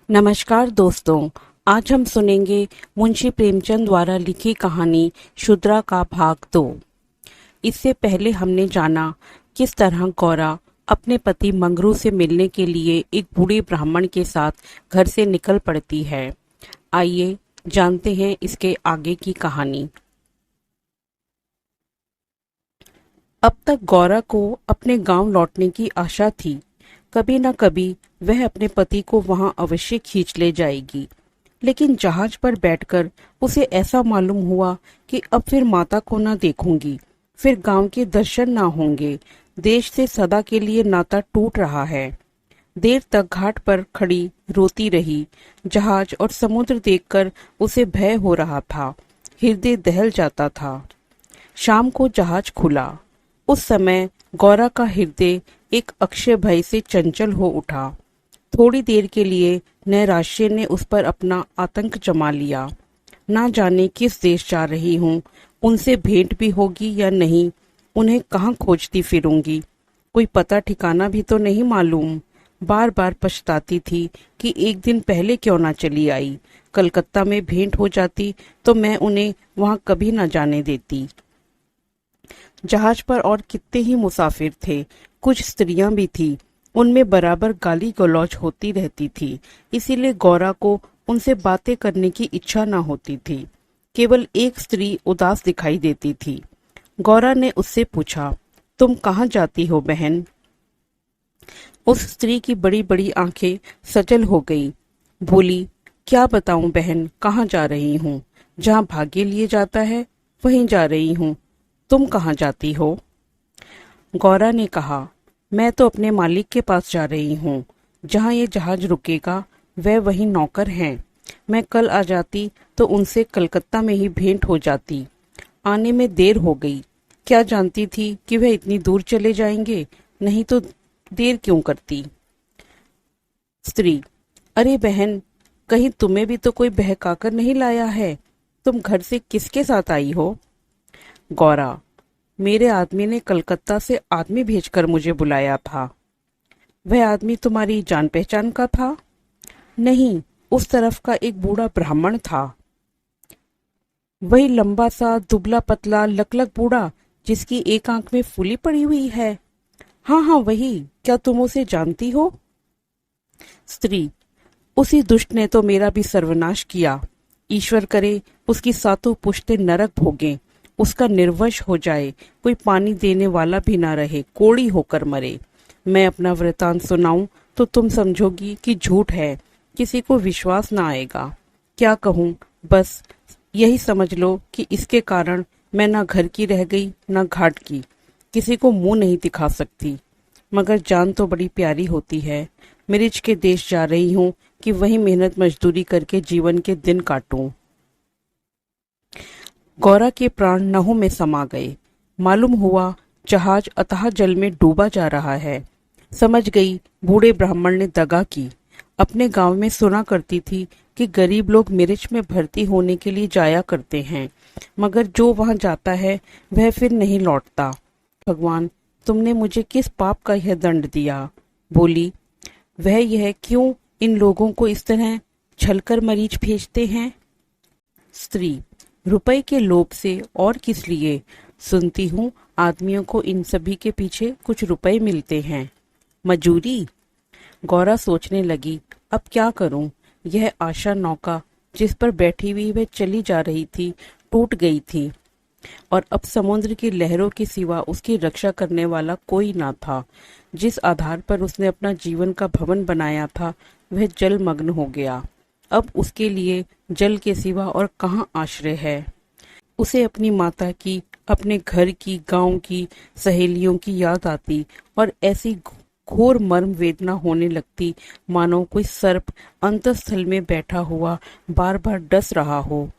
नमस्कार दोस्तों। आज हम सुनेंगे मुंशी प्रेमचंद द्वारा लिखी कहानी शूद्रा का भाग 2। इससे पहले हमने जाना किस तरह गौरा अपने पति मंगरू से मिलने के लिए एक बूढ़े ब्राह्मण के साथ घर से निकल पड़ती है। आइए जानते हैं इसके आगे की कहानी। अब तक गौरा को अपने गांव लौटने की आशा थी। कभी न कभी वह अपने पति को वहां अवश्य खींच ले जाएगी, लेकिन जहाज पर बैठकर उसे ऐसा मालूम हुआ कि अब फिर माता को न देखूंगी, फिर गांव के दर्शन न होंगे। देश से सदा के लिए नाता टूट रहा है। देर तक घाट पर खड़ी रोती रही। जहाज और समुद्र देखकर उसे भय हो रहा था, हृदय दहल जाता था। शाम को जहाज खुला। उस समय गौरा का हृदय एक अक्षय भय से चंचल हो उठा। थोड़ी देर के लिए नैराश्य ने उस पर अपना आतंक जमा लिया। ना जाने किस देश जा रही हूँ, उनसे भेंट भी होगी या नहीं, उन्हें कहाँ खोजती फिरूंगी, कोई पता ठिकाना भी तो नहीं मालूम। बार बार पछताती थी कि एक दिन पहले क्यों ना चली आई। कलकत्ता में भेंट हो जाती तो मैं उन्हें वहां कभी ना जाने देती। जहाज पर और कितने ही मुसाफिर थे, कुछ स्त्रियां भी थी। उनमें बराबर गाली गलौज होती रहती थी, इसीलिए गौरा को उनसे बातें करने की इच्छा न होती थी। केवल एक स्त्री उदास दिखाई देती थी। गौरा ने उससे पूछा, तुम कहाँ जाती हो बहन? उस स्त्री की बड़ी बड़ी आंखें सजल हो गई। बोली, क्या बताऊं बहन, कहाँ जा रही हूँ? जहाँ भाग्य लिए जाता है वहीं जा रही हूँ। तुम कहाँ जाती हो? गौरा ने कहा, मैं तो अपने मालिक के पास जा रही हूँ। जहाँ ये जहाज रुकेगा वह वही नौकर हैं। मैं कल आ जाती तो उनसे कलकत्ता में ही भेंट हो जाती। आने में देर हो गई। क्या जानती थी कि वह इतनी दूर चले जाएंगे, नहीं तो देर क्यों करती। स्त्री, अरे बहन, कहीं तुम्हें भी तो कोई बहकाकर नहीं लाया है? तुम घर से किसके साथ आई हो? गौरा, मेरे आदमी ने कलकत्ता से आदमी भेजकर मुझे बुलाया था। वह आदमी तुम्हारी जान पहचान का था? नहीं, उस तरफ का एक बूढ़ा ब्राह्मण था। वही लंबा सा दुबला पतला लकलक बूढ़ा जिसकी एक आंख में फूली पड़ी हुई है? हाँ हाँ वही। क्या तुम उसे जानती हो? स्त्री, उसी दुष्ट ने तो मेरा भी सर्वनाश किया। ईश्वर करे उसकी सातों पुश्तें नरक भोगें, उसका निर्वश हो जाए, कोई पानी देने वाला भी ना रहे, कोड़ी होकर मरे। मैं अपना वृतांत सुनाऊं तो तुम समझोगी कि झूठ है, किसी को विश्वास ना आएगा। क्या कहूँ, बस यही समझ लो कि इसके कारण मैं ना घर की रह गई ना घाट की, किसी को मुंह नहीं दिखा सकती। मगर जान तो बड़ी प्यारी होती है। मिर्च के देश जा रही हूँ कि वही मेहनत मजदूरी करके जीवन के दिन काटूं। गौरा के प्राण नहुं में समा गए। मालूम हुआ जहाज अथाह जल में डूबा जा रहा है। समझ गई बूढ़े ब्राह्मण ने दगा की। अपने गांव में सुना करती थी कि गरीब लोग मिर्च में भर्ती होने के लिए जाया करते हैं, मगर जो वहां जाता है वह फिर नहीं लौटता। भगवान, तुमने मुझे किस पाप का यह दंड दिया? बोली, वह यह क्यों इन लोगों को इस तरह छलकर मरीच भेजते हैं? स्त्री, रुपए के लोभ से और किस लिए? सुनती हूँ आदमियों को इन सभी के पीछे कुछ रुपए मिलते हैं। मजूरी? गौरा सोचने लगी, अब क्या करूं? यह आशा नौका जिस पर बैठी हुई वह चली जा रही थी टूट गई थी, और अब समुद्र की लहरों के सिवा उसकी रक्षा करने वाला कोई ना था। जिस आधार पर उसने अपना जीवन का भवन बनाया था वह जलमग्न हो गया। अब उसके लिए जल के सिवा और कहाँ आश्रय है? उसे अपनी माता की, अपने घर की, गांव की, सहेलियों की याद आती और ऐसी घोर मर्म वेदना होने लगती मानो कोई सर्प अंतस्थल में बैठा हुआ बार बार डस रहा हो।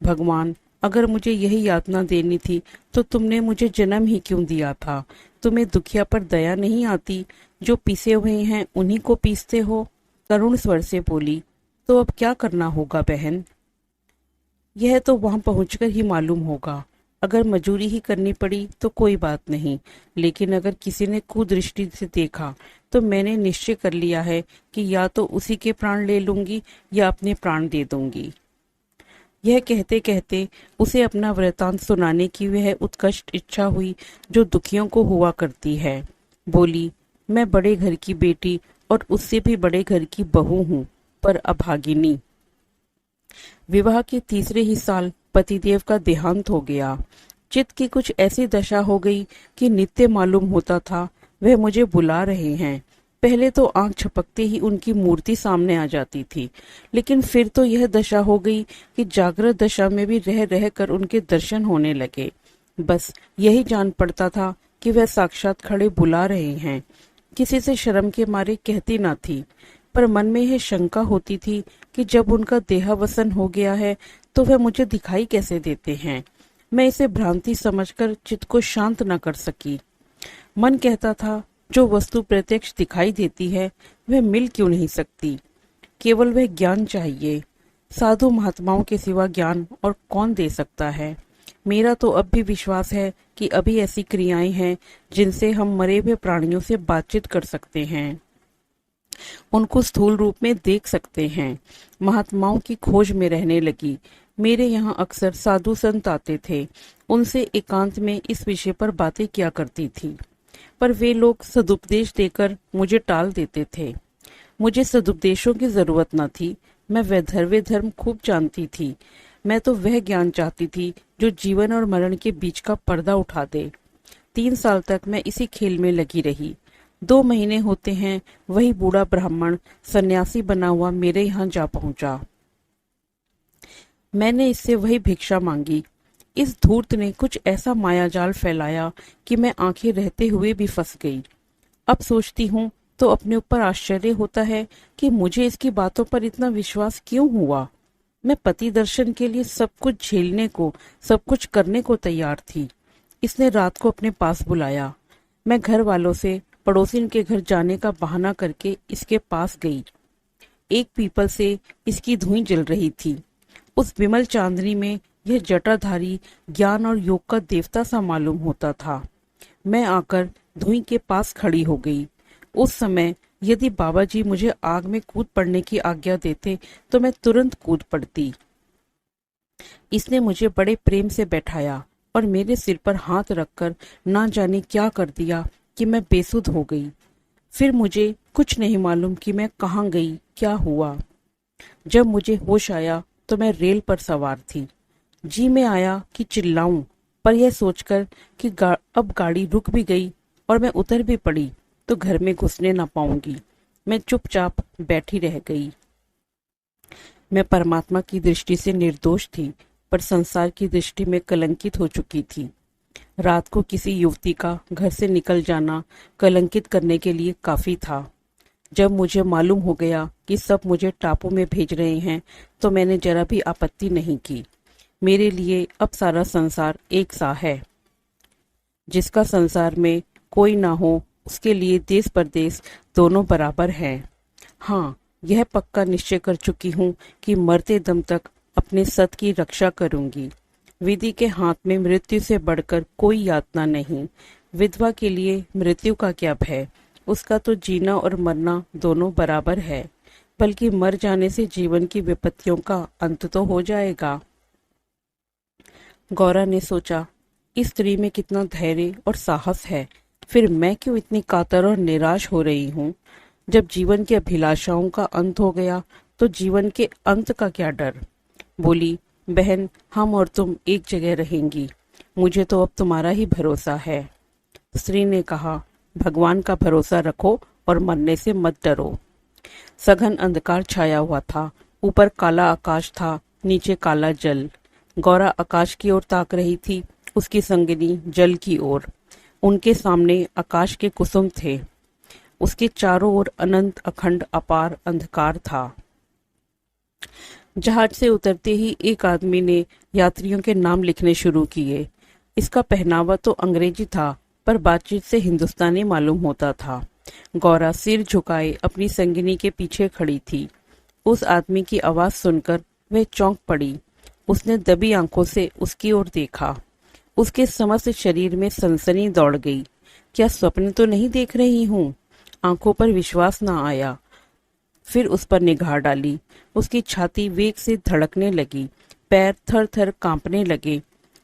भगवान, अगर मुझे यही यातना देनी थी तो तुमने मुझे जन्म ही क्यों दिया था? तुम्हें दुखिया पर दया नहीं आती? जो पीसे हुए हैं उन्हीं को पीसते हो। करुण स्वर से बोली, तो अब क्या करना होगा बहन? यह तो वहां पहुंचकर ही मालूम होगा। अगर मजूरी ही करनी पड़ी तो कोई बात नहीं, लेकिन अगर किसी ने कुदृष्टि से देखा तो मैंने निश्चय कर लिया है कि या तो उसी के प्राण ले लूंगी या अपने प्राण दे दूंगी। यह कहते कहते उसे अपना वृतांत सुनाने की वह उत्कट इच्छा हुई जो दुखियों को हुआ करती है। बोली, मैं बड़े घर की बेटी और उससे भी बड़े घर की बहू हूँ, पर अभागिनी। विवाह के तीसरे ही साल पतिदेव का देहांत हो गया। चित्त की कुछ ऐसी दशा हो गई कि नित्य मालूम होता था वह मुझे बुला रहे हैं। पहले तो आंख झपकते ही उनकी मूर्ति सामने आ जाती थी, लेकिन फिर तो यह दशा हो गई कि जागृत दशा में भी रह रह कर उनके दर्शन होने लगे। बस यही जान पड़ता था कि वह साक्षात खड़े बुला रहे हैं। किसी से शर्म के मारे कहती ना थी, पर मन में यह शंका होती थी कि जब उनका देहावसन हो गया है तो वह मुझे दिखाई कैसे देते हैं। मैं इसे भ्रांति समझकर चित्त को शांत न कर सकी। मन कहता था, जो वस्तु प्रत्यक्ष दिखाई देती है वह मिल क्यों नहीं सकती। केवल वह ज्ञान चाहिए। साधु महात्माओं के सिवा ज्ञान और कौन दे सकता है। मेरा तो अब भी विश्वास है कि अभी ऐसी क्रियाएं हैं जिनसे हम मरे हुए प्राणियों से बातचीत कर सकते हैं, उनको स्थूल रूप में देख सकते हैं। महात्माओं की खोज में रहने लगी। मेरे यहाँ अक्सर साधु संत आते थे, उनसे एकांत में इस विषय पर बातें किया करती थी, पर वे लोग सदुपदेश देकर मुझे टाल देते थे। मुझे सदुपदेशों की जरूरत न थी। मैं वैधर्व्य धर्म खूब जानती थी। मैं तो वह ज्ञान चाहती थी जो जीवन और मरण के बीच का पर्दा उठा दे। 3 साल तक मैं इसी खेल में लगी रही। 2 महीने होते हैं वही बूढ़ा ब्राह्मण सन्यासी बना हुआ मेरे यहाँ जा पहुंचा। मैंने इससे वही भिक्षा मांगी। इस धूर्त ने कुछ ऐसा मायाजाल फैलाया कि मैं आंखें रहते हुए भी फंस गई। अब सोचती हूँ तो अपने ऊपर आश्चर्य होता है कि मुझे इसकी बातों पर इतना विश्वास क्यों हुआ। मैं पति दर्शन के लिए सब कुछ झेलने को, सब कुछ करने को तैयार थी। इसने रात को अपने पास बुलाया। मैं घर वालों से पड़ोसिन के घर जाने का बहाना करके इसके पास गई। एक पीपल से इसकी धुएं जल रही थी। उस विमल चांदनी में यह जटाधारी ज्ञान और योग का देवता सा मालूम होता था। मैं आकर धुएं के पास खड़ी हो गई। उस समय यदि बाबा जी मुझे आग में कूद पड़ने की आज्ञा देते तो मैं तुरंत कूद पड़ती। इसने मुझे बड़े प्रेम से बैठाया और मेरे सिर पर हाथ रखकर ना जाने क्या कर दिया कि मैं बेसुध हो गई। फिर मुझे कुछ नहीं मालूम कि मैं कहाँ गई, क्या हुआ। जब मुझे होश आया तो मैं रेल पर सवार थी। जी में आया कि चिल्लाऊं, पर यह सोचकर कि अब गाड़ी रुक भी गई और मैं उतर भी पड़ी तो घर में घुसने ना पाऊंगी, मैं चुपचाप बैठी रह गई। मैं परमात्मा की दृष्टि से निर्दोष थी, पर संसार की दृष्टि में कलंकित हो चुकी थी। रात को किसी युवती का घर से निकल जाना कलंकित करने के लिए काफी था। जब मुझे मालूम हो गया कि सब मुझे टापू में भेज रहे हैं तो मैंने जरा भी आपत्ति नहीं की। मेरे लिए अब सारा संसार एक सा है। जिसका संसार में कोई ना हो उसके लिए देश परदेश दोनों बराबर हैं। हाँ, यह पक्का निश्चय कर चुकी हूँ कि मरते दम तक अपने सत की रक्षा करूंगी। विधि के हाथ में मृत्यु से बढ़कर कोई यातना नहीं। विधवा के लिए मृत्यु का क्या भय, उसका तो जीना और मरना दोनों बराबर है, बल्कि मर जाने से जीवन की विपत्तियों का अंत तो हो जाएगा। गौरा ने सोचा, इस स्त्री में कितना धैर्य और साहस है, फिर मैं क्यों इतनी कातर और निराश हो रही हूँ। जब जीवन की अभिलाषाओं का अंत हो गया तो जीवन के अंत का क्या डर। बोली, बहन, हम और तुम एक जगह रहेंगी, मुझे तो अब तुम्हारा ही भरोसा है। स्त्री ने कहा, भगवान का भरोसा रखो और मरने से मत डरो। सघन अंधकार छाया हुआ था। ऊपर काला आकाश था, नीचे काला जल। गौरा आकाश की ओर ताक रही थी, उसकी संगिनी जल की ओर। उनके सामने आकाश के कुसुम थे, उसके चारों ओर अनंत अखंड अपार अंधकार था। जहाज से उतरते ही एक आदमी ने यात्रियों के नाम लिखने शुरू किए। इसका पहनावा तो अंग्रेजी था, पर बातचीत से हिंदुस्तानी मालूम होता था। गौरा सिर झुकाए अपनी संगिनी के पीछे खड़ी थी। उस आदमी की आवाज सुनकर वह चौंक पड़ी। उसने दबी आंखों से उसकी ओर देखा। उसके समस्त शरीर में सनसनी दौड़ गई। क्या स्वप्न तो नहीं देख रही हूँ? आंखों पर विश्वास न आया। फिर उस पर निगाह डाली। उसकी छाती वेग से धड़कने लगी, पैर थर थर कांपने लगे।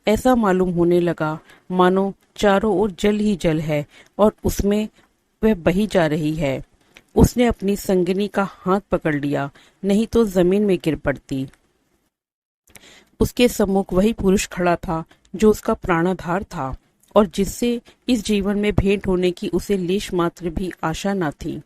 ऐसा मालूम होने लगा मानो चारों ओर जल ही जल है और उसमें वह बही जा रही है। उसने अपनी संगिनी का हाथ पकड़ लिया, नहीं तो जमीन में गिर पड़ती। उसके सम्मुख वही पुरुष खड़ा था जो उसका प्राणाधार था और जिससे इस जीवन में भेंट होने की उसे लेश मात्र भी आशा न थी।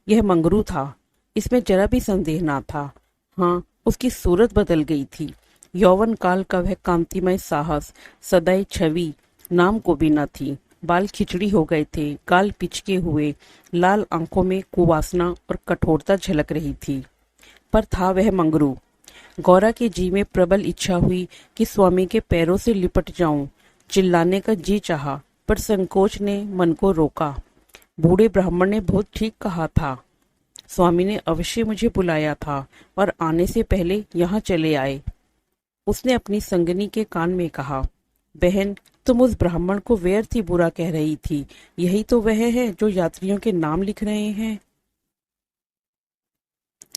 यह मंगरू था, इसमें जरा भी संदेह ना था। हाँ, उसकी सूरत बदल गई थी। यौवन काल का वह कांतिमय साहस, सदैव छवि नाम को भी न थी। बाल खिचड़ी हो गए थे, गाल पिचके हुए, लाल आंखों में कुवासना और कठोरता झलक रही थी। पर था वह मंगरू। गौरा के जी में प्रबल इच्छा हुई कि स्वामी के पैरों से लिपट जाऊं। चिल्लाने का जी चाहा, पर संकोच ने मन को रोका। बूढ़े ब्राह्मण ने बहुत ठीक कहा था। स्वामी ने अवश्य मुझे बुलाया था और आने से पहले यहाँ चले आए। उसने अपनी संगनी के कान में कहा, बहन, तुम उस ब्राह्मण को व्यर्थ ही बुरा कह रही थी। यही तो वह है जो यात्रियों के नाम लिख रहे हैं।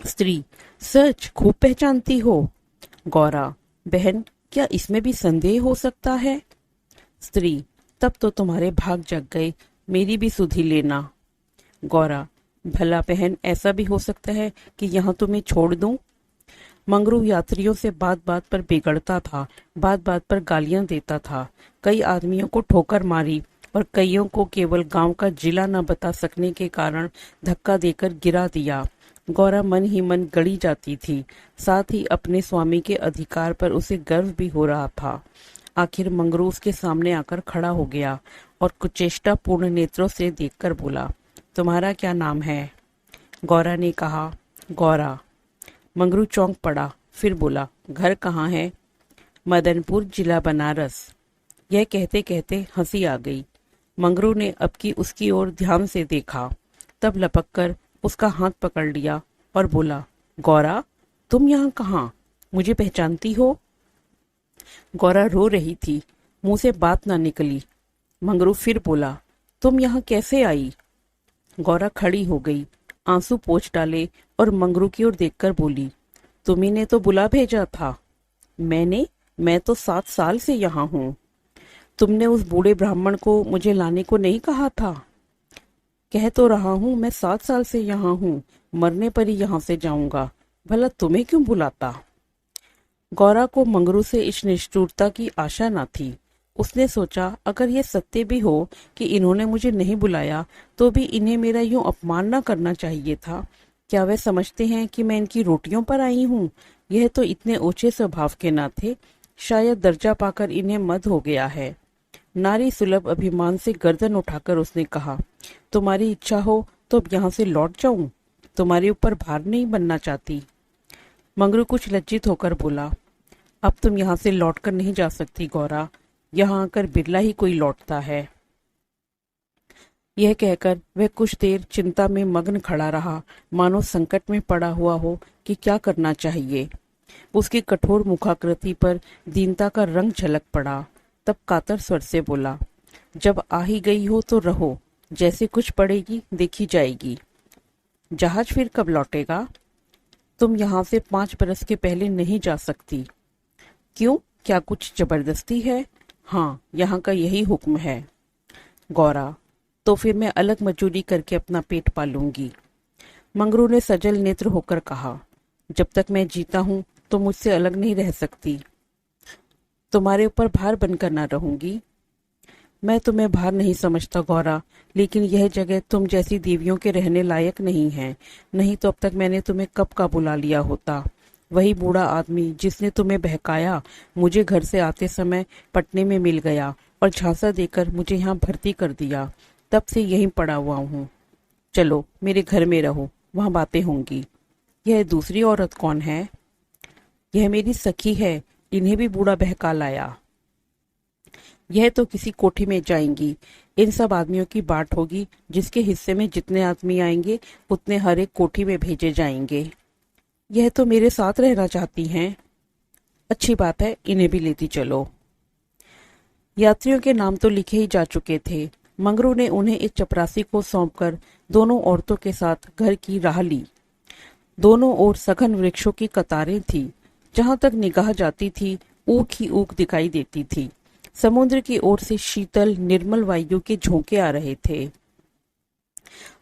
स्त्री, सच खूब पहचानती हो। गौरा, बहन, क्या इसमें भी संदेह हो सकता है? स्त्री, तब तो तुम्हारे भाग जग गए, मेरी भी सुधि लेना। गौरा, भला बहन, ऐसा भी हो सकता है कि यहाँ तुम्हें छोड़ दूं? मंगरू यात्रियों से बात बात पर बिगड़ता था, बात बात पर गालियां देता था। कई आदमियों को ठोकर मारी और कईयों को केवल गांव का जिला न बता सकने के कारण धक्का देकर गिरा दिया। गौरा मन ही मन गड़ी जाती थी, साथ ही अपने स्वामी के अधिकार पर उसे गर्व भी हो रहा था। आखिर मंगरू उसके सामने आकर खड़ा हो गया और कुचेष्टा पूर्ण नेत्रों से देखकर बोला, तुम्हारा क्या नाम है? गौरा ने कहा, गौरा। मंगरू चौंक पड़ा, फिर बोला, घर कहाँ है? मदनपुर, जिला बनारस। यह कहते कहते हंसी आ गई। मंगरू ने अब की उसकी ओर ध्यान से देखा, तब लपक कर उसका हाथ पकड़ लिया और बोला, गौरा, तुम यहाँ कहाँ? मुझे पहचानती हो? गौरा रो रही थी, मुंह से बात ना निकली। मंगरू फिर बोला, तुम यहाँ कैसे आई? गौरा खड़ी हो गई, आंसू पोंछ डाले और मंगरू की ओर देखकर बोली, तुम्ही ने तो बुला भेजा था। मैंने? मैं तो 7 साल से यहाँ हूँ। तुमने उस बूढ़े ब्राह्मण को मुझे लाने को नहीं कहा था? कह तो रहा हूँ मैं 7 साल से यहाँ हूँ, मरने पर ही यहाँ से जाऊंगा। भला तुम्हें क्यों बुलाता? गौरा को मंगरू से इस निष्ठुरता की आशा न थी। उसने सोचा, अगर यह सत्य भी हो कि इन्होंने मुझे नहीं बुलाया तो भी इन्हें मेरा यूं अपमान न करना चाहिए था। क्या वे समझते हैं कि मैं इनकी रोटियों पर आई हूँ? यह तो इतने ऊंचे स्वभाव के न थे। शायद दर्जा पाकर इन्हें मद हो गया है। नारी सुलभ अभिमान से गर्दन उठाकर उसने कहा, तुम्हारी इच्छा हो तो अब यहाँ से लौट जाऊं? तुम्हारे ऊपर भार नहीं बनना चाहती। मंगरू कुछ लज्जित होकर बोला, अब तुम यहाँ से लौटकर नहीं जा सकती गौरा, यहाँ आकर बिरला ही कोई लौटता है। यह कहकर वह कुछ देर चिंता में मग्न खड़ा रहा, मानो संकट में पड़ा हुआ हो कि क्या करना चाहिए। उसकी कठोर मुखाकृति पर दीनता का रंग झलक पड़ा। तब कातर स्वर से बोला, जब आ ही गई हो तो रहो, जैसे कुछ पड़ेगी देखी जाएगी। जहाज फिर कब लौटेगा? तुम यहाँ से 5 बरस के पहले नहीं जा सकती। क्यों, क्या कुछ जबरदस्ती है? हाँ, यहाँ का यही हुक्म है। गौरा, तो फिर मैं अलग मजूरी करके अपना पेट पालूंगी। मंगरू ने सजल नेत्र होकर कहा, जब तक मैं जीता हूँ तो मुझसे अलग नहीं रह सकती। तुम्हारे ऊपर भार बनकर ना रहूंगी। मैं तुम्हें भार नहीं समझता गौरा, लेकिन यह जगह तुम जैसी देवियों के रहने लायक नहीं है। नहीं तो अब तक मैंने तुम्हें कब का बुला लिया होता। वही बूढ़ा आदमी जिसने तुम्हें बहकाया मुझे घर से आते समय पटने में मिल गया और झांसा देकर मुझे यहाँ भर्ती कर दिया। तब से यहीं पड़ा हुआ हूँ। चलो मेरे घर में रहो, वहाँ बातें होंगी। यह दूसरी औरत कौन है? यह मेरी सखी है, इन्हें भी बूढ़ा बहका लाया। यह तो किसी कोठी में जाएंगी। इन सब आदमियों की बात होगी, जिसके हिस्से में जितने आदमी आएंगे उतने हर एक कोठी में भेजे जाएंगे। यह तो मेरे साथ रहना चाहती हैं। अच्छी बात है, इन्हें भी लेती चलो। यात्रियों के नाम तो लिखे ही जा चुके थे। मंगरू ने उन्हें एक चपरासी को सौंपकर दोनों औरतों के साथ घर की राह ली। दोनों ओर सघन वृक्षों की कतारें थी। जहां तक निगाह जाती थी ऊख ही ऊख दिखाई देती थी। समुद्र की ओर से शीतल निर्मल वायु के झोंके आ रहे थे।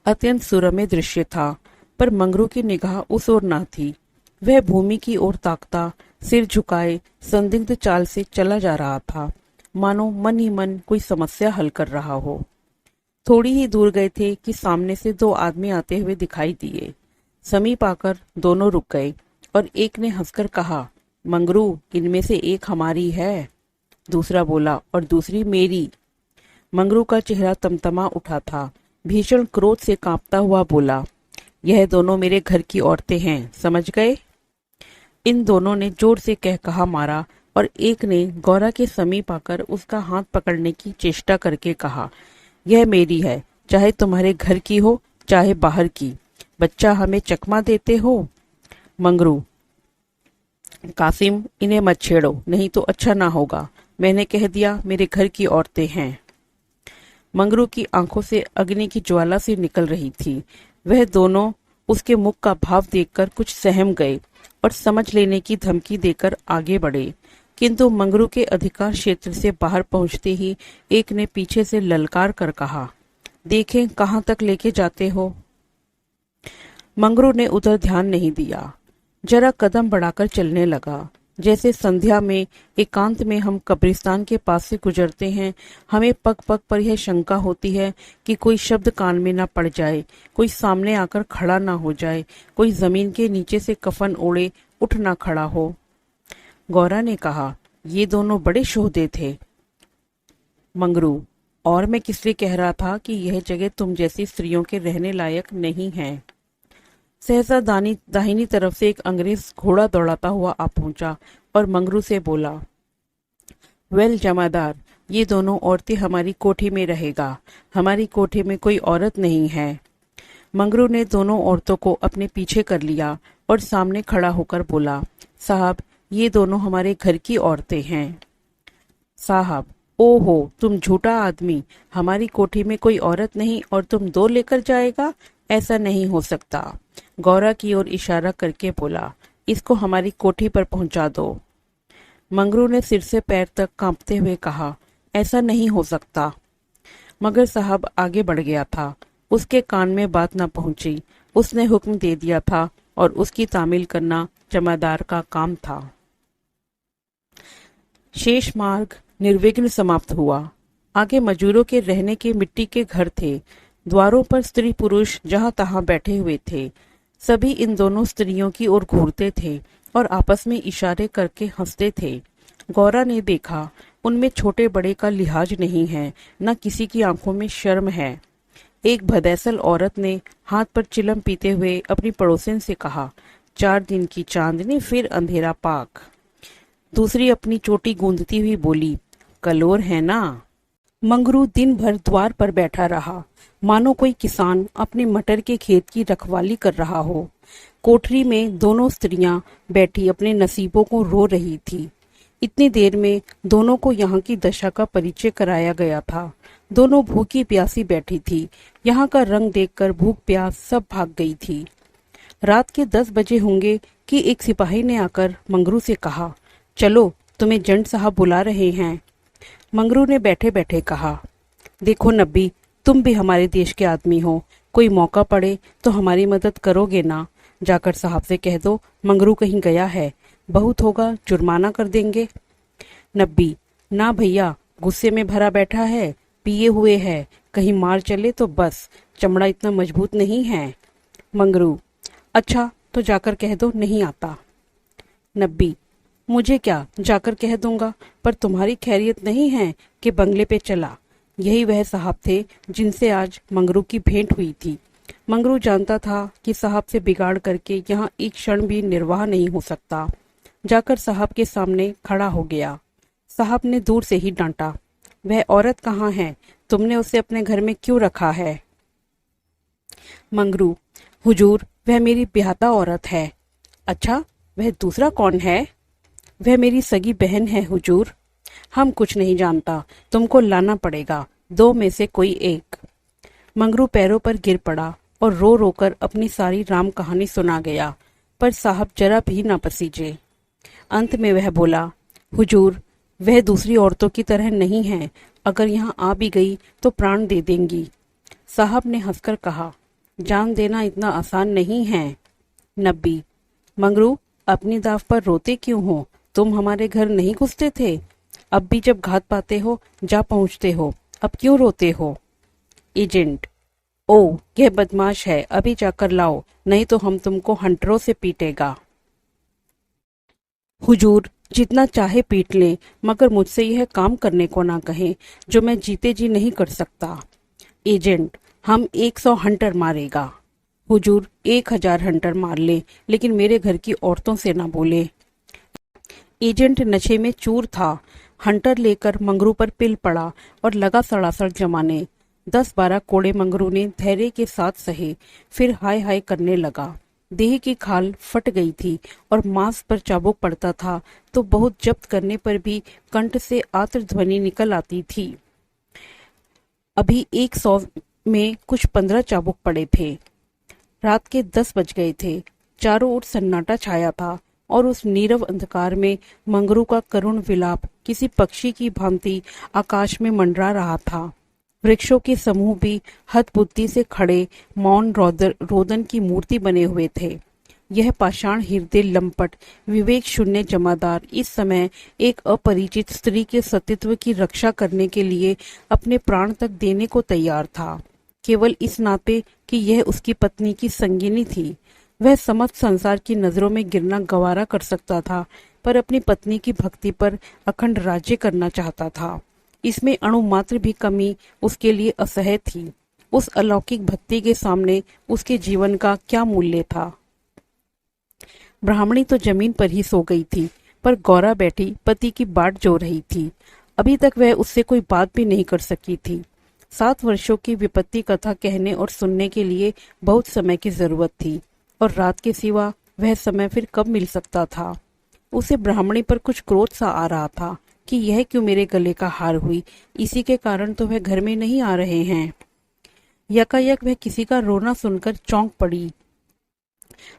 अत्यंत सुरम्य दृश्य था, पर मंगरू की निगाह उस ओर न थी। वह भूमि की ओर ताकता, सिर झुकाए संदिग्ध चाल से चला जा रहा था, मानो मन ही मन कोई समस्या हल कर रहा हो। थोड़ी ही दूर गए थे कि सामने से दो आदमी आते हुए दिखाई दिए। समीप आकर दोनों रुक गए और एक ने हंसकर कहा, मंगरू, इनमें से एक हमारी है। दूसरा बोला, और दूसरी मेरी। मंगरू का चेहरा तमतमा उठा था। भीषण क्रोध से कांपता हुआ बोला, यह दोनों मेरे घर की औरतें हैं, समझ गए? इन दोनों ने जोर से कह कहा मारा और एक ने गौरा के समीप आकर उसका हाथ पकड़ने की चेष्टा करके कहा, यह मेरी है, चाहे तुम्हारे घर की हो चाहे बाहर की। बच्चा, हमें चकमा देते हो? मंगरू, कासिम, इन्हें मत छेड़ो, नहीं तो अच्छा ना होगा। मैंने कह दिया, मेरे घर की औरतें हैं। मंगरू की आंखों से अग्नि की ज्वाला सी निकल रही थी। वह दोनों उसके मुख का भाव देखकर कुछ सहम गए और समझ लेने की धमकी देकर आगे बढ़े, किंतु मंगरू के अधिकार क्षेत्र से बाहर पहुंचते ही एक ने पीछे से ललकार कर कहा, देखें कहां तक लेके जाते हो। मंगरू ने उधर ध्यान नहीं दिया, जरा कदम बढ़ाकर चलने लगा। जैसे संध्या में एकांत में हम कब्रिस्तान के पास से गुजरते हैं, हमें पग पग पर यह शंका होती है कि कोई शब्द कान में ना पड़ जाए, कोई सामने आकर खड़ा ना हो जाए, कोई जमीन के नीचे से कफन ओढ़े उठ ना खड़ा हो। गौरा ने कहा, ये दोनों बड़े शोहदे थे। मंगरू, और मैं किस लिए कह रहा था कि यह जगह तुम जैसी स्त्रियों के रहने लायक नहीं है। सहसा दाहिनी तरफ से एक अंग्रेज घोड़ा दौड़ाता हुआ आ पहुंचा और मंगरू से बोला, वेल जमादार, ये दोनों औरतें हमारी कोठी में रहेगा। हमारी कोठी में कोई औरत नहीं है। मंगरू ने दोनों औरतों को अपने पीछे कर लिया और सामने खड़ा होकर बोला, साहब, ये दोनों हमारे घर की औरतें हैं। साहब, ओहो, तुम झूठा आदमी, हमारी कोठी में कोई औरत नहीं और तुम दो लेकर जाएगा? ऐसा नहीं हो सकता। गौरा की ओर इशारा करके बोला, इसको हमारी कोठी पर पहुंचा दो। मंगरू ने सिर से पैर तक कांपते हुए कहा, ऐसा नहीं हो सकता। मगर साहब आगे बढ़ गया था, उसके कान में बात न पहुंची। उसने हुक्म दे दिया था और उसकी तामील करना जमादार का काम था। शेष मार्ग निर्विघ्न समाप्त हुआ। आगे मजूरों के रहने के मिट्टी के घर थे। द्वारों पर स्त्री पुरुष जहां तहां बैठे हुए थे। सभी इन दोनों स्त्रियों की ओर घूरते थे और आपस में इशारे करके हंसते थे। गौरा ने देखा, उनमें छोटे बड़े का लिहाज नहीं है, न किसी की आंखों में शर्म है। एक भदैसल औरत ने हाथ पर चिलम पीते हुए अपनी पड़ोसिन से कहा, 4 दिन की चांदनी फिर अंधेरा पाक। दूसरी अपनी चोटी गूंदती हुई बोली, कलोर है ना। मंगरू दिन भर द्वार पर बैठा रहा, मानो कोई किसान अपने मटर के खेत की रखवाली कर रहा हो। कोठरी में दोनों स्त्रियां बैठी अपने नसीबों को रो रही थी। इतनी देर में दोनों को यहाँ की दशा का परिचय कराया गया था। दोनों भूखी प्यासी बैठी थी। यहाँ का रंग देखकर भूख प्यास सब भाग गई थी। रात के 10 बजे होंगे कि एक सिपाही ने आकर मंगरू से कहा, चलो, तुम्हें जंड साहब बुला रहे हैं। मंगरू ने बैठे बैठे कहा, देखो नब्बी, तुम भी हमारे देश के आदमी हो, कोई मौका पड़े तो हमारी मदद करोगे ना? जाकर साहब से कह दो मंगरू कहीं गया है, बहुत होगा जुर्माना कर देंगे। नब्बी, ना भैया, गुस्से में भरा बैठा है, पिए हुए है, कहीं मार चले तो बस, चमड़ा इतना मजबूत नहीं है। मंगरू, अच्छा तो जाकर कह दो नहीं आता। नब्बी, मुझे क्या, जाकर कह दूंगा, पर तुम्हारी खैरियत नहीं है कि बंगले पे चला। यही वह साहब थे जिनसे आज मंगरू की भेंट हुई थी। मंगरू जानता था कि साहब से बिगाड़ करके यहाँ एक क्षण भी निर्वाह नहीं हो सकता। जाकर साहब के सामने खड़ा हो गया। साहब ने दूर से ही डांटा, वह औरत कहाँ है? तुमने उसे अपने घर में क्यों रखा है? मंगरू, हुजूर, वह मेरी ब्याहता औरत है। अच्छा, वह दूसरा कौन है? वह मेरी सगी बहन है हुजूर। हम कुछ नहीं जानता, तुमको लाना पड़ेगा, दो में से कोई एक। मंगरू पैरों पर गिर पड़ा और रो रो कर अपनी सारी राम कहानी सुना गया, पर साहब जरा भी ना पसीजे। अंत में वह बोला, हुजूर, वह दूसरी औरतों की तरह नहीं है, अगर यहाँ आ भी गई तो प्राण दे देंगी। साहब ने हंसकर कहा, जान देना इतना आसान नहीं है। नब्बी, मंगरू, अपनी दाव पर रोते क्यों हो? तुम हमारे घर नहीं घुसते थे, अब भी जब घात पाते हो जा पहुंचते हो, अब क्यों रोते हो? एजेंट, ओ, यह बदमाश है, अभी जाकर लाओ, नहीं तो हम तुमको हंटरों से पीटेगा। हुजूर, जितना चाहे पीट लें, मगर मुझसे यह काम करने को ना कहें जो मैं जीते जी नहीं कर सकता। एजेंट, हम 100 हंटर मारेगा। हुजूर, 1000 हंटर मार ले, लेकिन मेरे घर की औरतों से ना बोले। एजेंट नशे में चूर था। हंटर लेकर मंगरू पर पिल पड़ा और लगा सड़ासड़ जमाने। 10-12 कोड़े मंगरू ने धैर्य के साथ सहे, फिर हाय हाय करने लगा। देह की खाल फट गई थी और मांस पर चाबुक पड़ता था तो बहुत जब्त करने पर भी कंठ से आर्त ध्वनि निकल आती थी। अभी 100 में कुछ 15 चाबुक पड़े थे। रात के 10 बज गए थे। चारों ओर सन्नाटा छाया था और उस नीरव अंधकार में मंगरू का करुण विलाप किसी पक्षी की भांति आकाश में मंडरा रहा था। वृक्षों के समूह भी हतबुद्धि से खड़े मौन रोदन की मूर्ति बने हुए थे। यह पाषाण हृदय लंपट विवेक शून्य जमादार इस समय एक अपरिचित स्त्री के सतीत्व की रक्षा करने के लिए अपने प्राण तक देने को तैयार था, केवल इस नाते कि यह उसकी पत्नी की संगिनी थी। वह समस्त संसार की नजरों में गिरना गवारा कर सकता था, पर अपनी पत्नी की भक्ति पर अखंड राज्य करना चाहता था। इसमें अणु मात्र भी कमी उसके लिए असह्य थी। उस अलौकिक भक्ति के सामने उसके जीवन का क्या मूल्य था? ब्राह्मणी तो जमीन पर ही सो गई थी, पर गौरा बैठी पति की बाट जो रही थी। अभी तक वह उससे कोई बात भी नहीं कर सकी थी। 7 वर्षों की विपत्ति कथा कहने और सुनने के लिए बहुत समय की जरूरत थी, और रात के सिवा वह समय फिर कब मिल सकता था? उसे ब्राह्मणी पर कुछ क्रोध सा आ रहा था कि यह क्यों मेरे गले का हार हुई, इसी के कारण तो वह घर में नहीं आ रहे हैं। यकायक वह किसी का रोना सुनकर चौंक पड़ी।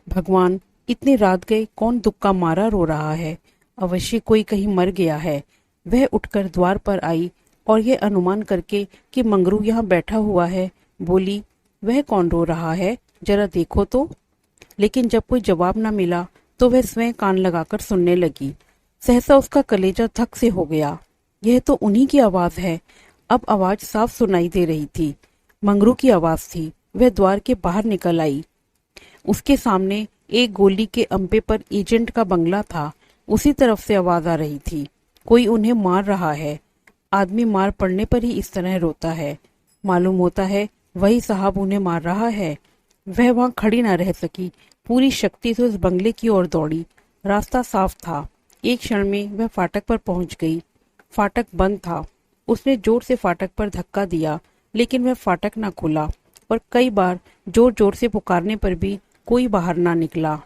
भगवान, इतनी रात गए, कौन दुख का मारा रो रहा है? अवश्य कोई कहीं मर गया है। वह उठकर द्वार पर आई और यह अनुमान करके कि मंगरू यहाँ बैठा हुआ है, बोली, वह कौन रो रहा है, जरा देखो तो। लेकिन जब कोई जवाब न मिला तो वह स्वयं कान लगाकर सुनने लगी। सहसा उसका कलेजा धक से हो गया। यह तो उन्हीं की आवाज है। अब आवाज साफ सुनाई दे रही थी। मंगरू की आवाज थी। वह द्वार के बाहर निकल आई। उसके सामने एक गोली के अंपे पर एजेंट का बंगला था। उसी तरफ से आवाज आ रही थी, कोई उन्हें मार रहा है। आदमी मार पड़ने पर ही इस तरह रोता है। मालूम होता है वही साहब उन्हें मार रहा है। वह वहां खड़ी न रह सकी, पूरी शक्ति से उस बंगले की ओर दौड़ी। रास्ता साफ था। एक क्षण में वह फाटक पर पहुंच गई। फाटक बंद था। उसने जोर से फाटक पर धक्का दिया, लेकिन वह फाटक न खुला, और कई बार जोर जोर से पुकारने पर भी कोई बाहर ना निकला।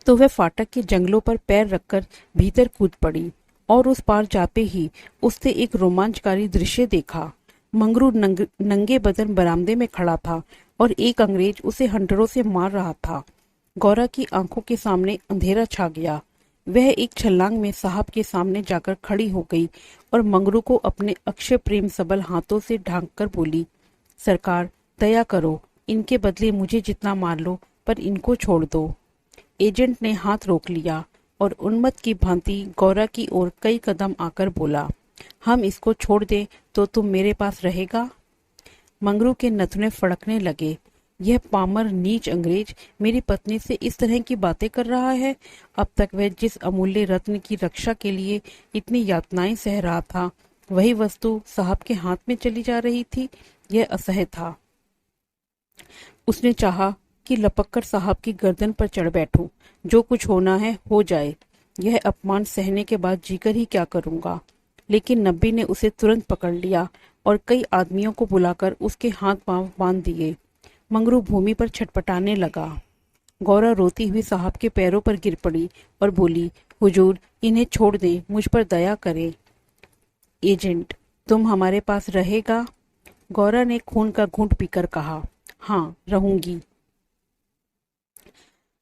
तो वह फाटक के जंगलों पर पैर रखकर भीतर कूद पड़ी, और उस पार जाते ही उसने एक रोमांचकारी दृश्य देखा। मंगरू नंगे बदन बरामदे में खड़ा था और एक अंग्रेज उसे हंटरों से मार रहा था। गौरा की आंखों के सामने अंधेरा छा गया। वह एक छलांग में साहब के सामने जाकर खड़ी हो गई और मंगरू को अपने अक्षय प्रेम सबल हाथों से ढांक कर बोली, सरकार, दया करो, इनके बदले मुझे जितना मार लो, पर इनको छोड़ दो। एजेंट ने हाथ रोक लिया और उन्मत्त की भांति गौरा की ओर कई कदम आकर बोला, हम इसको छोड़ दें तो तुम मेरे पास रहेगा? मंगरू के नथुने फड़कने लगे। यह पामर नीच अंग्रेज मेरी पत्नी से इस तरह की बातें कर रहा है। अब तक वह जिस अमूल्य रत्न की रक्षा के लिए इतनी यातनाएं सह रहा था, वही वस्तु साहब के हाथ में चली जा रही थी। यह असह्य था। उसने चाहा कि लपककर साहब की गर्दन पर चढ़ बैठूं। जो कुछ होना है हो जाए, यह अपमान सहने के बाद जीकर ही क्या करूंगा। लेकिन नब्बी ने उसे तुरंत पकड़ लिया और कई आदमियों को बुलाकर उसके हाथ पांव बांध दिए। मंगरू भूमि पर छटपटाने लगा। गौरा रोती हुई साहब के पैरों पर गिर पड़ी और बोली, हुजूर, इन्हें छोड़ दें, मुझ पर दया करें। एजेंट, तुम हमारे पास रहेगा? गौरा ने खून का घूंट पीकर कहा। हाँ, रहूंगी।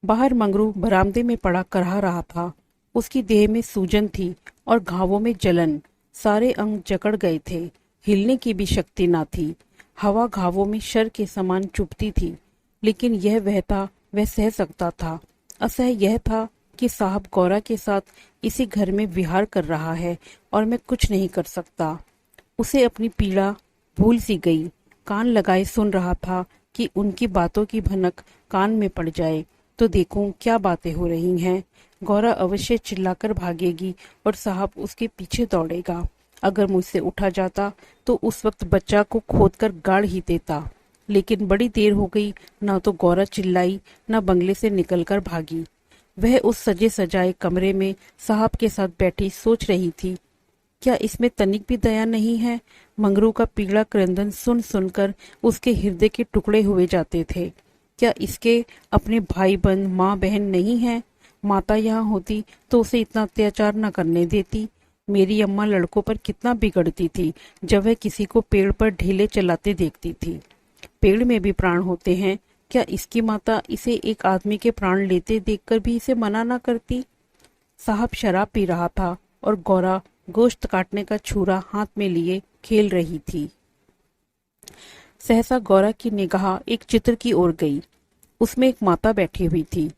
बाहर मंगरू बरामदे में पड़ा करहा रहा था। उसकी देह में सूजन थी और घावों में जलन। सारे अंग जकड़ गए थे, हिलने की भी शक्ति ना थी। हवा घावों में शर के समान चुभती थी, लेकिन यह वह था, वह सह सकता था। असह यह था कि साहब गौरा के साथ इसी घर में विहार कर रहा है और मैं कुछ नहीं कर सकता। उसे अपनी पीड़ा भूल सी गई। कान लगाए सुन रहा था कि उनकी बातों की भनक कान में पड़ जाए तो देखूं क्या बातें हो रही हैं। गौरा अवश्य चिल्लाकर भागेगी और साहब उसके पीछे दौड़ेगा। अगर मुझसे उठा जाता तो उस वक्त बच्चा को खोदकर गाड़ ही देता। लेकिन बड़ी देर हो गई, न तो गौरा चिल्लाई न बंगले से निकलकर भागी। वह उस सजे सजाए कमरे में साहब के साथ बैठी सोच रही थी, क्या इसमें तनिक भी दया नहीं है? मंगरू का पीड़ा क्रंदन सुन सुनकर उसके हृदय के टुकड़े हुए जाते थे। क्या इसके अपने भाई बहन माँ बहन नहीं है? माता यहाँ होती तो उसे इतना अत्याचार न करने देती। मेरी अम्मा लड़कों पर कितना बिगड़ती थी जब वह किसी को पेड़ पर ढीले चलाते देखती थी। पेड़ में भी प्राण होते हैं, क्या इसकी माता इसे एक आदमी के प्राण लेते देखकर भी इसे मना न करती? साहब शराब पी रहा था और गौरा गोश्त काटने का छुरा हाथ में लिए खेल रही थी। सहसा गौरा की निगाह एक चित्र की ओर गई। उसमें एक माता बैठी हुई थी।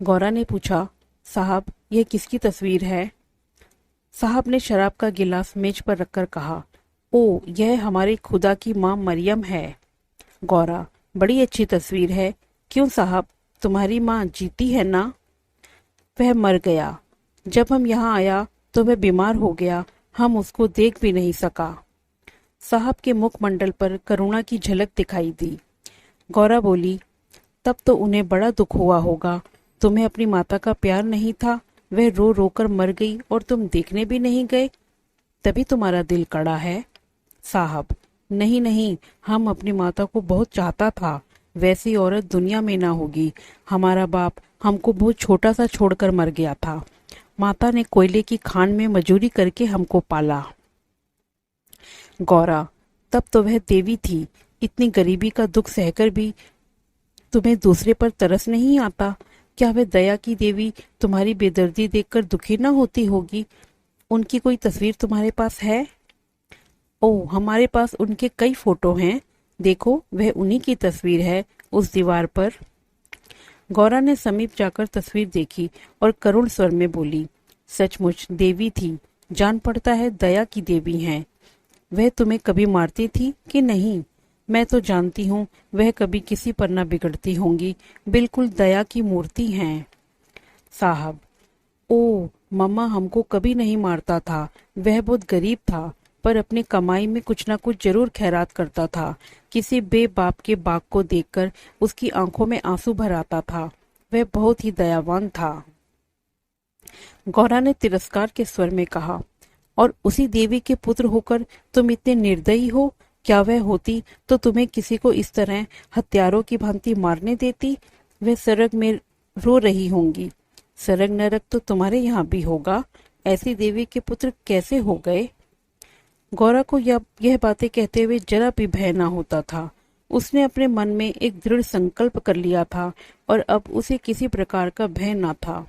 गौरा ने पूछा, साहब यह किसकी तस्वीर है? साहब ने शराब का गिलास मेज पर रखकर कहा, ओ यह हमारे खुदा की माँ मरियम है। गौरा, बड़ी अच्छी तस्वीर है। क्यों साहब, तुम्हारी माँ जीती है ना? वह मर गया। जब हम यहाँ आया तो वह बीमार हो गया, हम उसको देख भी नहीं सका। साहब के मुखमंडल पर करुणा की झलक दिखाई दी। गौरा बोली, तब तो उन्हें बड़ा दुख हुआ होगा। तुम्हें अपनी माता का प्यार नहीं था, वह रो रो कर मर गई और तुम देखने भी नहीं गए, तभी तुम्हारा दिल कड़ा है। साहब, नहीं नहीं, हम अपनी माता को बहुत चाहता था। वैसी औरत दुनिया में ना होगी। हमारा बाप हमको बहुत छोटा सा छोड़कर मर गया था। माता ने कोयले की खान में मजूरी करके हमको पाला। गौरा, तब तो वह देवी थी। इतनी गरीबी का दुख सहकर भी तुम्हें दूसरे पर तरस नहीं आता? क्या वह दया की देवी तुम्हारी बेदर्दी देखकर दुखी न होती होगी? उनकी कोई तस्वीर तुम्हारे पास है? ओह, हमारे पास उनके कई फोटो हैं। देखो, वह उन्हीं की तस्वीर है उस दीवार पर। गौरा ने समीप जाकर तस्वीर देखी और करुण स्वर में बोली, सचमुच देवी थी। जान पड़ता है दया की देवी हैं। वह तुम्हें कभी मारती थी कि नहीं? मैं तो जानती हूँ वह कभी किसी पर न बिगड़ती होंगी। बिल्कुल दया की मूर्ति हैं। साहब, ओ मम्मा हमको कभी नहीं मारता था। वह बहुत गरीब था, पर अपनी कमाई में कुछ न कुछ जरूर खैरात करता था। किसी बेबाप के बाग को देखकर उसकी आंखों में आंसू भर आता था। वह बहुत ही दयावान था। गौरा ने तिरस्कार के स्वर में कहा, और उसी देवी के पुत्र होकर तुम इतने निर्दयी हो? क्या वह होती तो तुम्हें किसी को इस तरह हत्यारों की भांति मारने देती? वह सरग में रो रही होंगी। सरग नरक तो तुम्हारे यहाँ भी होगा। ऐसी देवी के पुत्र कैसे हो गए? गौरा को यह बातें कहते हुए जरा भी भय न होता था। उसने अपने मन में एक दृढ़ संकल्प कर लिया था और अब उसे किसी प्रकार का भय न था।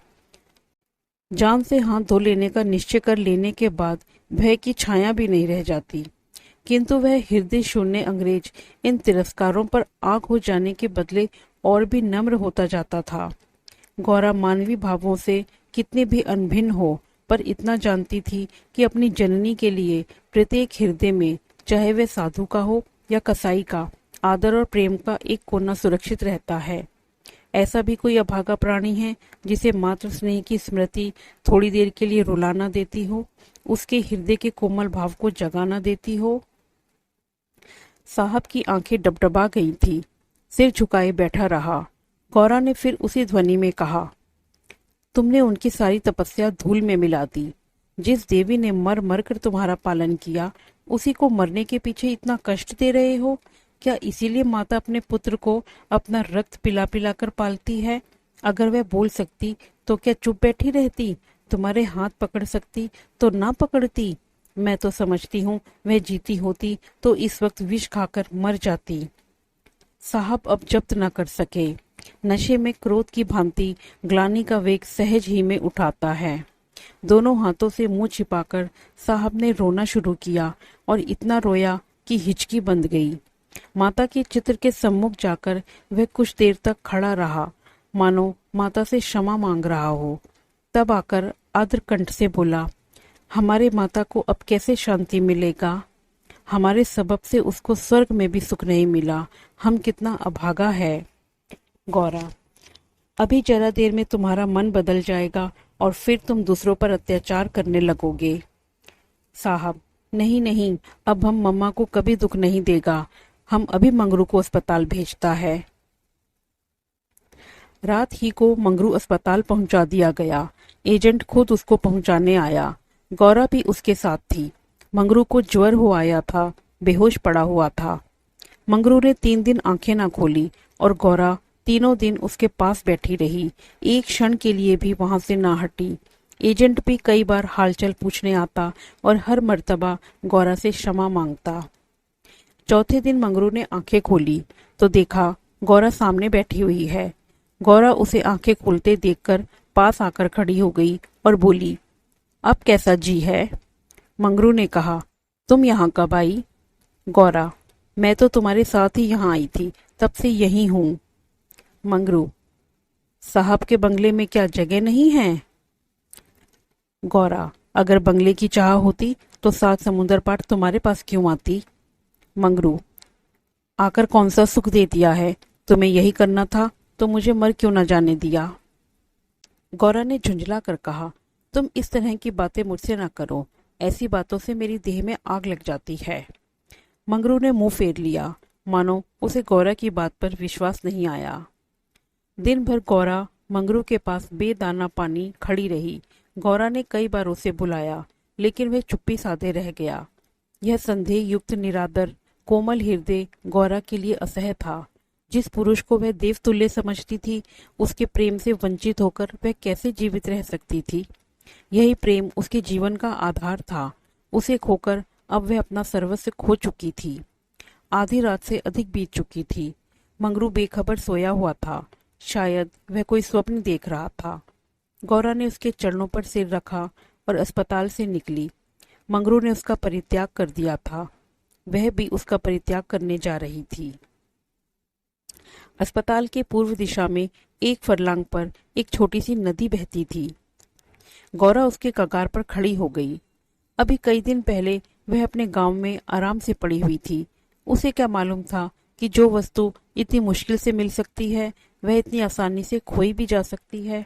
जान से हाथ धो लेने का निश्चय कर लेने के बाद भय की छाया भी नहीं रह जाती। किंतु वह हृदय शून्य अंग्रेज इन तिरस्कारों पर आग हो जाने के बदले और भी नम्र होता जाता था। गौरा मानवीय भावों से कितने भी अनभिन्न हो, पर इतना जानती थी कि अपनी जननी के लिए प्रत्येक हृदय में, चाहे वह साधु का हो या कसाई का, आदर और प्रेम का एक कोना सुरक्षित रहता है। ऐसा भी कोई अभागा प्राणी है जिसे मातृ स्नेह की स्मृति थोड़ी देर के लिए रुलाना देती हो, उसके हृदय के कोमल भाव को जगाना देती हो? साहब की आंखें डबडबा गई थी। सिर झुकाए बैठा रहा। गौरा ने फिर उसी ध्वनि में कहा, तुमने उनकी सारी तपस्या धूल में मिला दी। जिस देवी ने मर मर कर तुम्हारा पालन किया, उसी को मरने के पीछे इतना कष्ट दे रहे हो। क्या इसीलिए माता अपने पुत्र को अपना रक्त पिला पिला कर पालती है? अगर वह बोल सकती तो क्या चुप बैठी रहती? तुम्हारे हाथ पकड़ सकती तो ना पकड़ती। मैं तो समझती हूँ वह जीती होती तो इस वक्त विष खाकर मर जाती। साहब अब जब्त न कर सके। नशे में क्रोध की भांति ग्लानि का वेग सहज ही में उठाता है। दोनों हाथों से मुंह छिपाकर साहब ने रोना शुरू किया और इतना रोया कि हिचकी बंद गई। माता के चित्र के सम्मुख जाकर वह कुछ देर तक खड़ा रहा, मानो माता से क्षमा मांग रहा हो। तब आकर आर्द्र कंठ से बोला, हमारे माता को अब कैसे शांति मिलेगा? हमारे सबब से उसको स्वर्ग में भी सुख नहीं मिला। हम कितना अभागा है। गौरा, अभी जरा देर में तुम्हारा मन बदल जाएगा और फिर तुम दूसरों पर अत्याचार करने लगोगे। साहब, नहीं नहीं, अब हम मम्मा को कभी दुख नहीं देगा। हम अभी मंगरू को अस्पताल भेजता है। रात ही को मंगरू अस्पताल पहुंचा दिया गया। एजेंट खुद उसको पहुंचाने आया। गौरा भी उसके साथ थी। मंगरू को ज्वर हो आया था, बेहोश पड़ा हुआ था। मंगरू ने 3 दिन आंखें ना खोली और गौरा तीनों दिन उसके पास बैठी रही, एक क्षण के लिए भी वहां से ना हटी। एजेंट भी कई बार हालचाल पूछने आता और हर मर्तबा गौरा से क्षमा मांगता। चौथे दिन मंगरू ने आंखें खोली तो देखा गौरा सामने बैठी हुई है। गौरा उसे आंखें खोलते देखकर पास आकर खड़ी हो गई और बोली, अब कैसा जी है? मंगरू ने कहा, तुम यहाँ कब आई? गौरा, मैं तो तुम्हारे साथ ही यहाँ आई थी, तब से यहीं हूँ। मंगरू, साहब के बंगले में क्या जगह नहीं है? गौरा, अगर बंगले की चाह होती तो 7 समुंदर पार तुम्हारे पास क्यों आती? मंगरू, आकर कौन सा सुख दे दिया है? तुम्हें यही करना था तो मुझे मर क्यों न जाने दिया? गौरा ने झुंझला कर कहा, तुम इस तरह की बातें मुझसे न करो, ऐसी बातों से मेरी देह में आग लग जाती है। मंगरू ने मुंह फेर लिया, मानो उसे गौरा की बात पर विश्वास नहीं आया। दिन भर गौरा मंगरू के पास बेदाना पानी खड़ी रही। गौरा ने कई बार उसे बुलाया, लेकिन वह चुप्पी साधे रह गया। यह संदेह युक्त निरादर कोमल हृदय गौरा के लिए असह्य था। जिस पुरुष को वह देवतुल्य समझती थी, उसके प्रेम से वंचित होकर वह कैसे जीवित रह सकती थी? यही प्रेम उसके जीवन का आधार था। उसे खोकर अब वह अपना सर्वस्व खो चुकी थी। आधी रात से अधिक बीत चुकी थी। मंगरू बेखबर सोया हुआ था। शायद वह कोई स्वप्न देख रहा था। गौरा ने उसके चरणों पर सिर रखा और अस्पताल से निकली। मंगरू ने उसका परित्याग कर दिया था। वह भी उसका परित्याग करने जा रही थी। अस्पताल के पूर्व दिशा में 1 फरलांग पर एक छोटी सी नदी बहती थी। गौरा उसके कगार पर खड़ी हो गई। अभी कई दिन पहले वह अपने गांव में आराम से पड़ी हुई थी। उसे क्या मालूम था कि जो वस्तु इतनी मुश्किल से मिल सकती है, वह इतनी आसानी से खोई भी जा सकती है।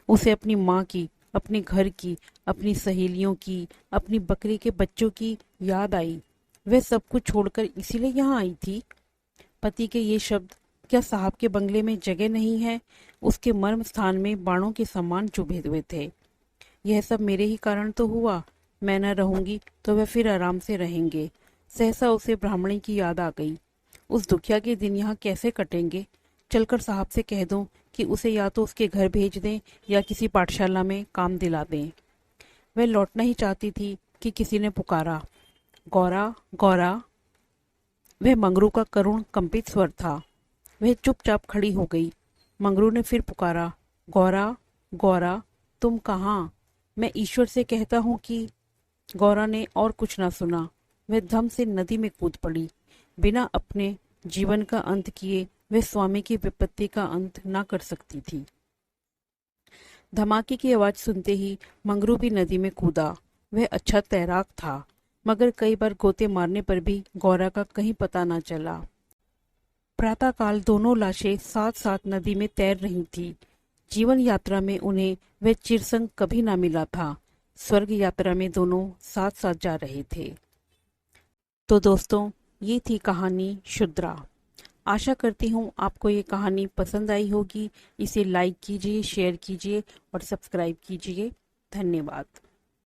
उसे अपनी माँ की, अपने घर की, अपनी सहेलियों की, अपनी बकरी के बच्चों की याद आई। वह सब कुछ छोड़कर इसीलिए यहाँ आई थी। पति के ये शब्द, क्या साहब के बंगले में जगह नहीं है, उसके मर्म स्थान में बाणों के समान चुभे हुए थे। यह सब मेरे ही कारण तो हुआ। मैं न रहूंगी तो वह फिर आराम से रहेंगे। सहसा उसे ब्राह्मणी की याद आ गई। उस दुखिया के दिन यहाँ कैसे कटेंगे? चलकर साहब से कह दूं कि उसे या तो उसके घर भेज दें या किसी पाठशाला में काम दिला दें। वह लौटना ही चाहती थी कि किसी ने पुकारा, गौरा, गौरा। वह मंगरू का करुण कंपित स्वर था। वह चुपचाप खड़ी हो गई। मंगरू ने फिर पुकारा, गौरा, गौरा, तुम कहाँ? मैं ईश्वर से कहता हूँ कि। गौरा ने और कुछ न सुना। वह धम से नदी में कूद पड़ी। बिना अपने जीवन का अंत किए वह स्वामी की विपत्ति का अंत ना कर सकती थी। धमाके की आवाज सुनते ही मंगरू भी नदी में कूदा। वह अच्छा तैराक था, मगर कई बार गोते मारने पर भी गौरा का कहीं पता न चला। प्रातःकाल दोनों लाशें साथ साथ नदी में तैर रही थी। जीवन यात्रा में उन्हें वह चिरसंग कभी ना मिला था। स्वर्ग यात्रा में दोनों साथ साथ जा रहे थे। तो दोस्तों, ये थी कहानी शुद्रा। आशा करती हूँ आपको ये कहानी पसंद आई होगी। इसे लाइक कीजिए, शेयर कीजिए और सब्सक्राइब कीजिए। धन्यवाद।